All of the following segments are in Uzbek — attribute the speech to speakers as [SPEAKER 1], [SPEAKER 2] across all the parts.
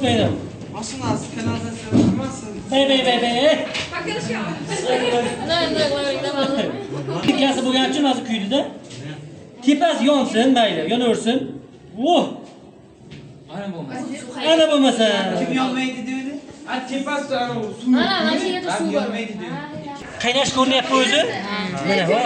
[SPEAKER 1] geldin.
[SPEAKER 2] Mashinasi kanalizatsiya qilmasin.
[SPEAKER 1] Bey.
[SPEAKER 3] Покажи.
[SPEAKER 1] Ikkasi bo'lgani uchun hozir kuydida. Tepasi yonsin, mayli, yonaversin. Ana bo'lmasa.
[SPEAKER 2] Kim yonmaydi dedi? Tepasida ana suv.
[SPEAKER 3] Mana shu yerda suv bor.
[SPEAKER 2] Yonmaydi dedi.
[SPEAKER 1] Qaynash ko'rinyapti o'zi. Mana bu.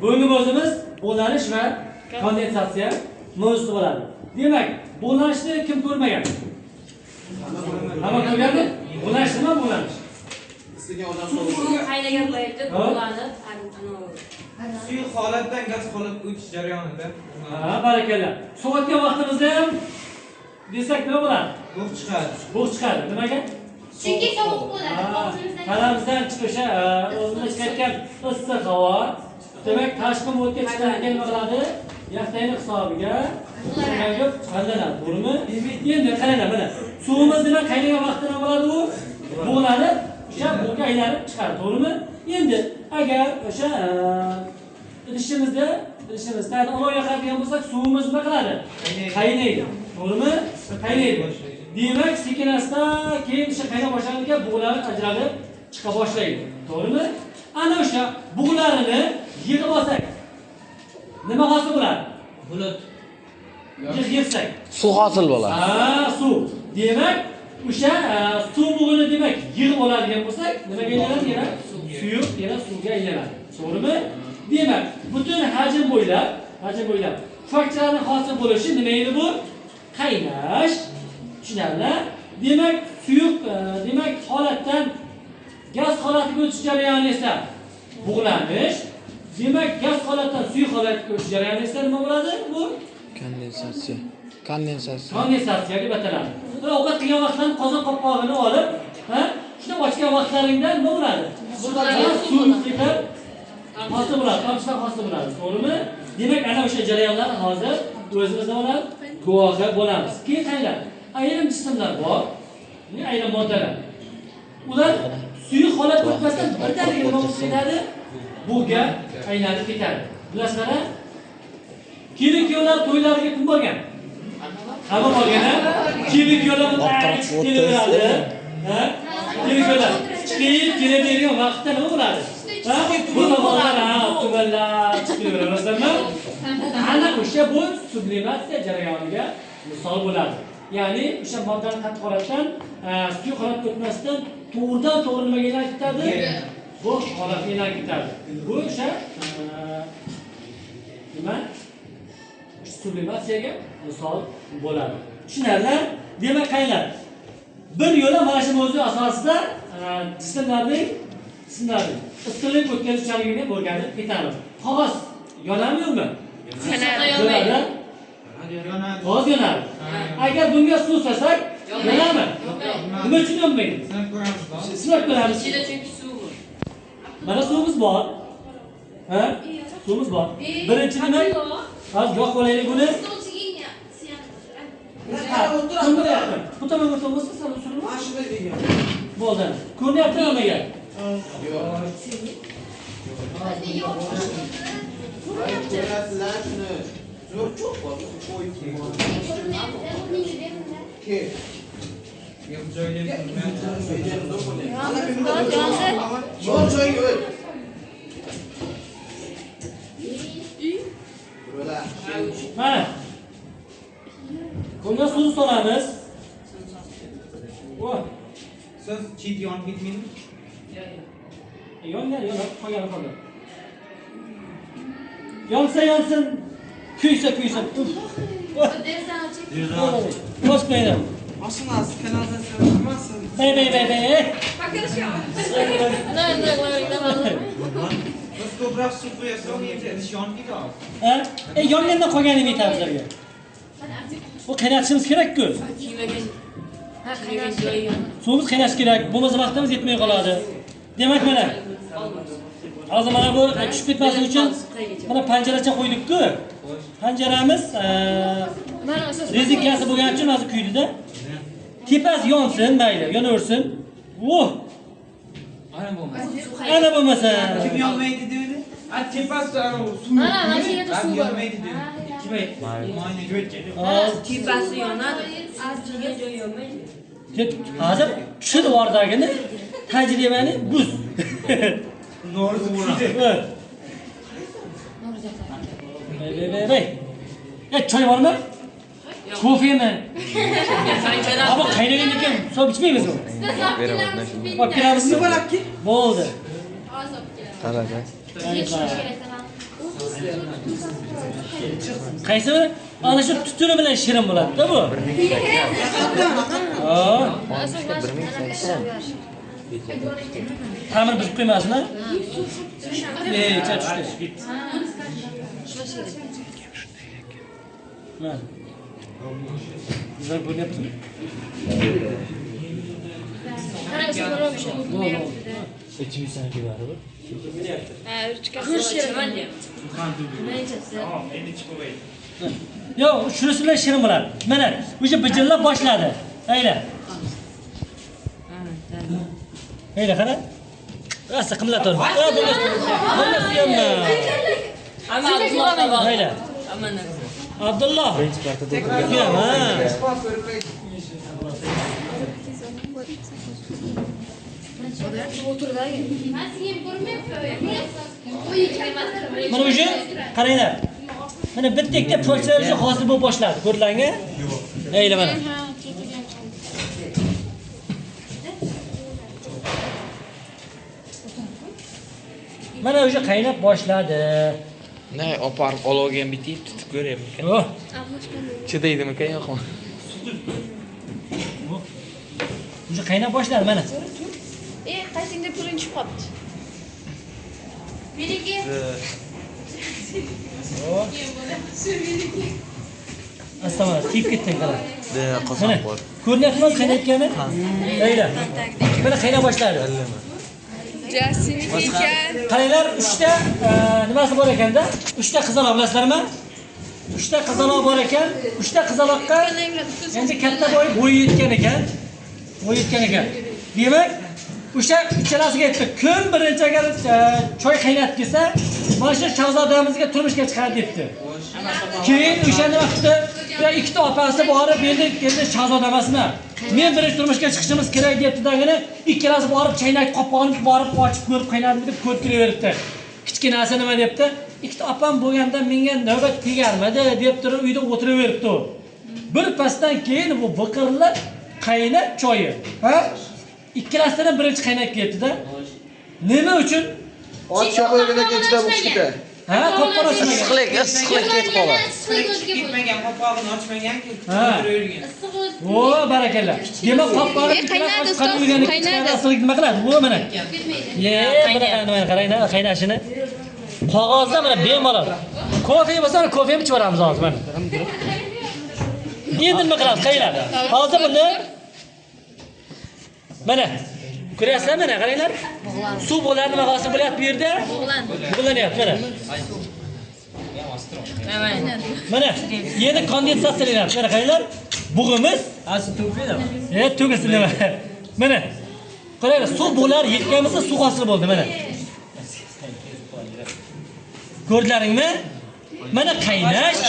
[SPEAKER 1] Bugungi mavzumiz bo'lanish va kondensatsiya mavzusi bo'ladi. Demak, bo'lanishni kim ko'rmagan? Hamma ko'rganmi? Bo'lanish nima bo'lanish?
[SPEAKER 2] Istagan odam
[SPEAKER 3] Suv qaynagan paytda bulanib,
[SPEAKER 2] suyuq holatdan gaz holatga o'tish jarayonida
[SPEAKER 1] Barakallah. So'yotgan vaqtimizda ham desak nima bo'ladi?
[SPEAKER 2] bug' chiqadi.
[SPEAKER 1] Bug' chiqadi. Nimaga?
[SPEAKER 3] chunki sovuq bo'ladi.
[SPEAKER 1] Tanamizdan chiqishi, o'zimizdan chiqayotgan issiq havo, demak tashqi muhitga chiqadigan nima qiladi? Yaxtayni hisobiga chiqariladi, to'g'rimi? Endi qaranglar, mana suvimiz nima qaynagan vaqtda nima bo'ladi u? Bug'lanib, o'sha bug'ga aylanib chiqadi, to'g'rimi? Endi agar o'sha idishimizda olov yoqadigan bo'lsak, suvimiz nima qiladi? Qaynaydi, to'g'rimi? Qaynaydi. Demak, sekin-asta keyin o'sha qayna boshlaniga bug'lar ajralib chiqa boshlaydi, to'g'rimi? Ana o'sha bug'larini yig'ib olsak, nima hosil bo'ladi? Bulut. Yig'sak,
[SPEAKER 4] suv hosil bo'ladi.
[SPEAKER 1] Suv. Demak, o'sha suv bug'ini demak yig'ib oladigan bo'lsak, nimaga aylanadi? Yana suyuq, yana suvga aylanadi. To'g'rimi? Demak, butun hajm bo'ylab pufakchalarning hosil bo'lishi nima edi bu? Qaynash. Tushunarlar? Demak, suyuq, demak holatdan gaz holatiga o'tish jarayoni esa bug'lanish. Demak, gaz holatdan suyuq holatga o'tish jarayoni esa nima bo'ladi? Bu kondensatsiya deb ataladi. Ovqat qilgan vaqtdan qozon qopqog'ini olib, shuni ochgan vaqtlaringda nima bo'ladi? Suv sepib hosil bo'ladi, tomchilar hosil bo'ladi. To'g'rimi? Demak, ana o'sha jarayonlar hozir o'zimizda bo'ladi, guvohi bo'lamiz. Keyin qaranglar, ayrim jismlar bor, ayrim moddalar. Ular suyuq holatga o'tmasdan birdaniga nima bo'lib ketadi? Bug'ga aylanib ketadi. Bilasizlar, kelin-kuyovlar to'ylariga kim borgan? Hamma borgan-a? Kelin-kuyovlar chiqib kelaveradi. Kelin-kuyovlar chiqib kelavergan vaqtda nima bo'ladi? Bu tomonlar tumanlar chiqib kelaveradi. Ana o'sha bu sublimatsiya jarayoniga misol bo'ladi. Ya'ni o'sha moddani qattiq holatdan suyuq holatga o'tmasdan to'g'ridan-to'g'ri nimaga aylanib ketadi? Bu holatga aylanib ketadi. Bu o'sha nima? Sublimatsiyaga misol bo'ladi. Tushunarlar? Demak, qaylar? Bir yo'la mana shu mavzu asosida jismlarning issiqlik o'tkazuvchanligini o'rganib ketamiz. Qog'oz yonadimi yo'qmi? Yonadi. Qog'oz yonadi. Agar bunga suv solsak, yonadimi? Nima uchun yonmaydi? Sinab ko'ramiz.
[SPEAKER 3] ichida chunki suv bor.
[SPEAKER 1] Mana suvimiz bor. Suvimiz bor. Birinchi nima? Hozir yo'q bo'laylik buni. Bu tomonga o'tamiz, sen usulmi?
[SPEAKER 2] Mashina degan.
[SPEAKER 1] Bo'ldi. Ko'ryapti nimaga?
[SPEAKER 2] Ko'rasizlar shuni. Zo'r cho'q bor, qo'yib kel. Yo'q joyga zo'r joyga o't.
[SPEAKER 1] Mana. Bunga suv solamiz.
[SPEAKER 2] Siz chet yonib ketmaydimi?
[SPEAKER 1] Yongan, qolgan. Yonsin, kuysa. Qo'shmaydi.
[SPEAKER 2] Mashinasi kanalizatsiya qilmasin.
[SPEAKER 1] Bey.
[SPEAKER 3] Покажи.
[SPEAKER 2] Biz ko'proq suv qo'yasiz, idish yonib ketadi.
[SPEAKER 1] Yongandan qolganini aytamiz sizlarga. Bu qaynatishimiz kerak-ku.
[SPEAKER 3] Qaynagan joyi yo'q.
[SPEAKER 1] Suvimiz qaynashi kerak. Bo'lmasa vaqtimiz yetmay qoladi. Demak, mana Hozir mana bu tushib ketmasin uchun mana panjaracha qo'ydik-ku. Panjaramiz rezinkasi bo'lgani uchun hozir kuydi-da. Tepasi yonsin, mayli, yonaversin. Ana bo'lmasa.
[SPEAKER 2] Kim yonmaydi dedi? Tepasi suv.
[SPEAKER 3] Mana shu yerda suv bor.
[SPEAKER 2] Yonmaydi dedi. Kim aytdi? Mayli jo'tgan.
[SPEAKER 3] Tepasi yonadi, astiga joy yonmaydi.
[SPEAKER 1] Hozir tushirib yordagini tajribani buz.
[SPEAKER 2] No'g'ri.
[SPEAKER 1] Choy bormi? Kofemi? Ama qaynagan ekan, hisob ichmaymiz u. Olib kelamizmi? Bo'ldi.
[SPEAKER 4] Qarasa.
[SPEAKER 1] Qaysi biri? Ana shu tutuni bilan shirin bo'ladi-da bu. Ta'mir buzib qo'ymasin-a? Cha tushdi. Mana. Güzel böyle yapsın. İçimi sanki var bu. Yo, şurası bilan shirin bo'ladi. Mana, o'sha bijillab boshladi. Ayla. Ayla qara. Rasa qimlator. Bunga suyamma.
[SPEAKER 3] Ama Abdullah bor.
[SPEAKER 1] Ayla.
[SPEAKER 3] Amana.
[SPEAKER 1] Abdullah.
[SPEAKER 4] Birinchi partada
[SPEAKER 1] Suyam, ha. Mana o'sha qaranglar. Mana bitta-ikkita pochlar o'sha hosil bo'lib boshladi. Ko'rdingmi? Ayla mana. Mana o'sha qaynab boshladi.
[SPEAKER 4] Ne oparib olgan bitib tutib ko'raymi?
[SPEAKER 1] Oh.
[SPEAKER 4] Chidaydimi ekan yo'qmi?
[SPEAKER 1] O'sha qaynab boshladi mana.
[SPEAKER 5] Qaysingda puling tushib qolibdi.
[SPEAKER 3] Meniki.
[SPEAKER 1] Astamana, tiyib ketding qara.
[SPEAKER 4] De qo'saq
[SPEAKER 1] Mana
[SPEAKER 4] bor.
[SPEAKER 1] ko'ryapsizmi qaynayotgani? Ayla. Mana qaynab boshladi.
[SPEAKER 5] Jasiniki ekan.
[SPEAKER 1] Qaranglar, 3 ta nimasi bor ekanda? 3 ta qizaloq bilasizlarmi? 3 ta qizaloq bor ekan. 3 ta qizaloqqa endi katta bo'yi yetgan ekan. Bo'yi yetgan ekan. Demak, o'sha ikkalasiga aytdi, kim birinchi agar choy qaynatib kelsa, mana shu shahzodamizga turmushga chiqadi debdi. Keyin o'sha nima qildi? Ya ikkita opasi borib, endi shahzoda emasmi? Men birinchi turmushga chiqishimiz kerak debdi-dagina, ikkalasi borib chaynak qopqonni borib ochib ko'rib qaynatib deb ko'rib kelaveribdi. Kichkinasi nima debdi? Ikkita opam bo'lganda menga navbat tegarmadi deb turib uyda o'tiraveribdi. Bir pasdan keyin bu biqirlar qaynab choyi. Ha? Ikkalasidan birinchi qaynab ketdi-da. Nima uchun?
[SPEAKER 6] Ot cho'qligida kechda bo'lishdi.
[SPEAKER 1] Ha, qopqorasiga.
[SPEAKER 4] Issiqlik ketib qoladi.
[SPEAKER 2] Ketmagan, qopqog'ini ochmagan-ku.
[SPEAKER 1] Ha. O, barakalla. Demak, qopqog'i
[SPEAKER 5] Qaynadi, ustoz, qaynadi.
[SPEAKER 1] Asliga nima qiladi? Bu mana. Mana qaranglar, qaynashini. Qog'ozda mana bemalol. Kofe bo'lsa, kofeni ichib olamiz hozir mana. Endi nima qilamiz? Qaynab. Hozir buni mana ko'ryapsizlar mana qaranglar. Suv bo'ladi, nima hosil bo'lyapti bu yerda? Bug'lanyapti mana. Mana endi kondensatsiyalanadi. Mana qaranglar. Bug'imiz
[SPEAKER 2] Asli to'kiladi.
[SPEAKER 1] to'kilsin nima. Mana qaranglar, suv bo'lar yetganimizda suv hosil bo'ldi mana. Ko'rdinglarmi? Mana qaynash,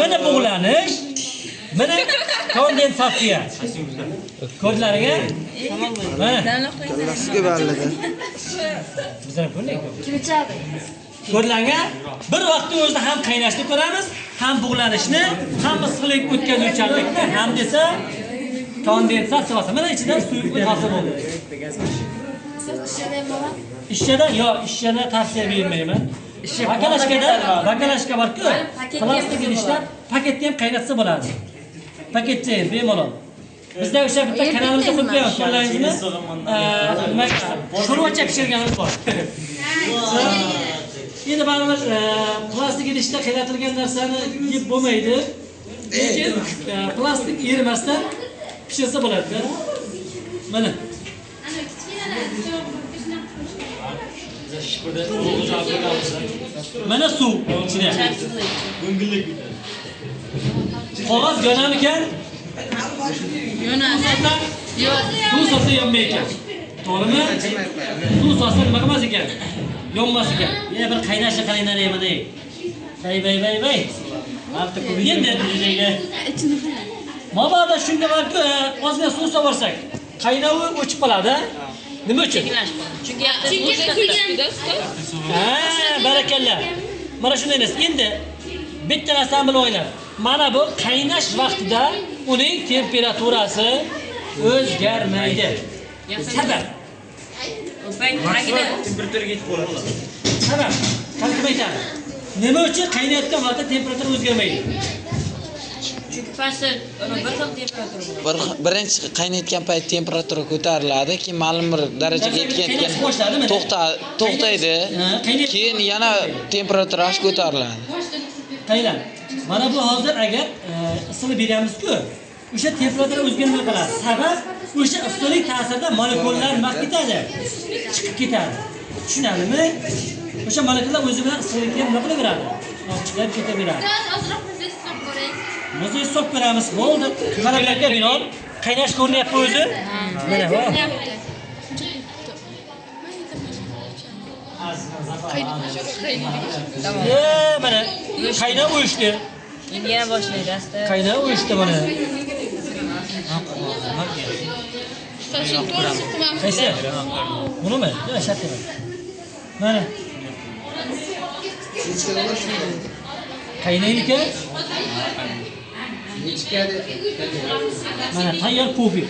[SPEAKER 1] mana bug'lanish, mana kondensatsiya. Ko'rdinglarmi? Mana
[SPEAKER 6] Kallasiga balladi.
[SPEAKER 1] bizlar ko'rdik. Ko'rdinglarmi? Bir vaqtning o'zida ham qaynashni ko'ramiz, ham bug'lanishni, ham issiqlik o'tkazuvchanlikni, ham desa kondensatsiya bo'lsa, mana ichidan suyuqlik hosil bo'ldi. Ishchada ishchada tavsiya bermayman. Bakalashka bor-ku, plastik idishlar paketda ham qaynatsa bo'ladi. Paketda ham bemalol. Bizda o'sha bitta kanalimizda qo'yib qo'yamiz, ko'rlaringizmi? Nima sho'rvacha pishirganimiz bor. Endi baribir plastik idishda qaynatilgan narsani yeb bo'lmaydi. Lekin plastik erimasdan pishirsa bo'ladi. Mana. Mana suv ichida. Qog'oz yonamikan?
[SPEAKER 3] Yonadi.
[SPEAKER 1] Suv solsa yonmaydi. To'g'rimi? Suv solsa nima qilmas ekan? Yonmas ekan. Yana bir qaynashni qaranglar mana. Bay. Hafta ko'p endi joyga. Mabodo shunga borku, ozgina suv so'rsak, qaynovi o'chib qoladi. Nima uchun?
[SPEAKER 3] Chunki
[SPEAKER 1] Ha, barakalla. Mana shunday emas. Endi bitta narsani bilib o'ylang. Mana bu qaynash vaqtida uning temperaturasi o'zgarmaydi. Sabab.
[SPEAKER 2] Temperatura ketib qoladi.
[SPEAKER 1] Sabab. Qanday aytadi? Nima uchun qaynayotgan vaqtda temperatura o'zgarmaydi?
[SPEAKER 3] Chunki fasl bir xil temperatura bor.
[SPEAKER 4] Birinchi qaynayotgan payt temperatura ko'tariladi, keyin ma'lum bir darajaga yetgan to'xtaydi. Keyin yana temperaturasi ko'tariladi.
[SPEAKER 1] Qaylan. Mana bu hozir agar issiqlik beryapmiz-ku, o'sha temperatura o'zgarmay qoladi. Sabab o'sha issiqlik ta'sirida molekulalar nima ketadi? Chiqib ketadi. Tushunarlimi? O'sha molekulalar o'zi bilan issiqlikni nima qilaveradi? Olib chiqib ketaveradi. Biz hisob beramiz. Bo'ldi. Qarablarga binoan qaynash ko'rinyapti o'zi. Mana bu. Mana qayna o'yishdi.
[SPEAKER 3] Endi yana boshlaydi asta.
[SPEAKER 1] Qayna o'yishdi mana.
[SPEAKER 5] Shu to'g'risi qilmam.
[SPEAKER 1] Qaysi? Bunimi? Yo'q, shart emas. Mana. Qaynaydi-ku. Mana tayyor ko'pik.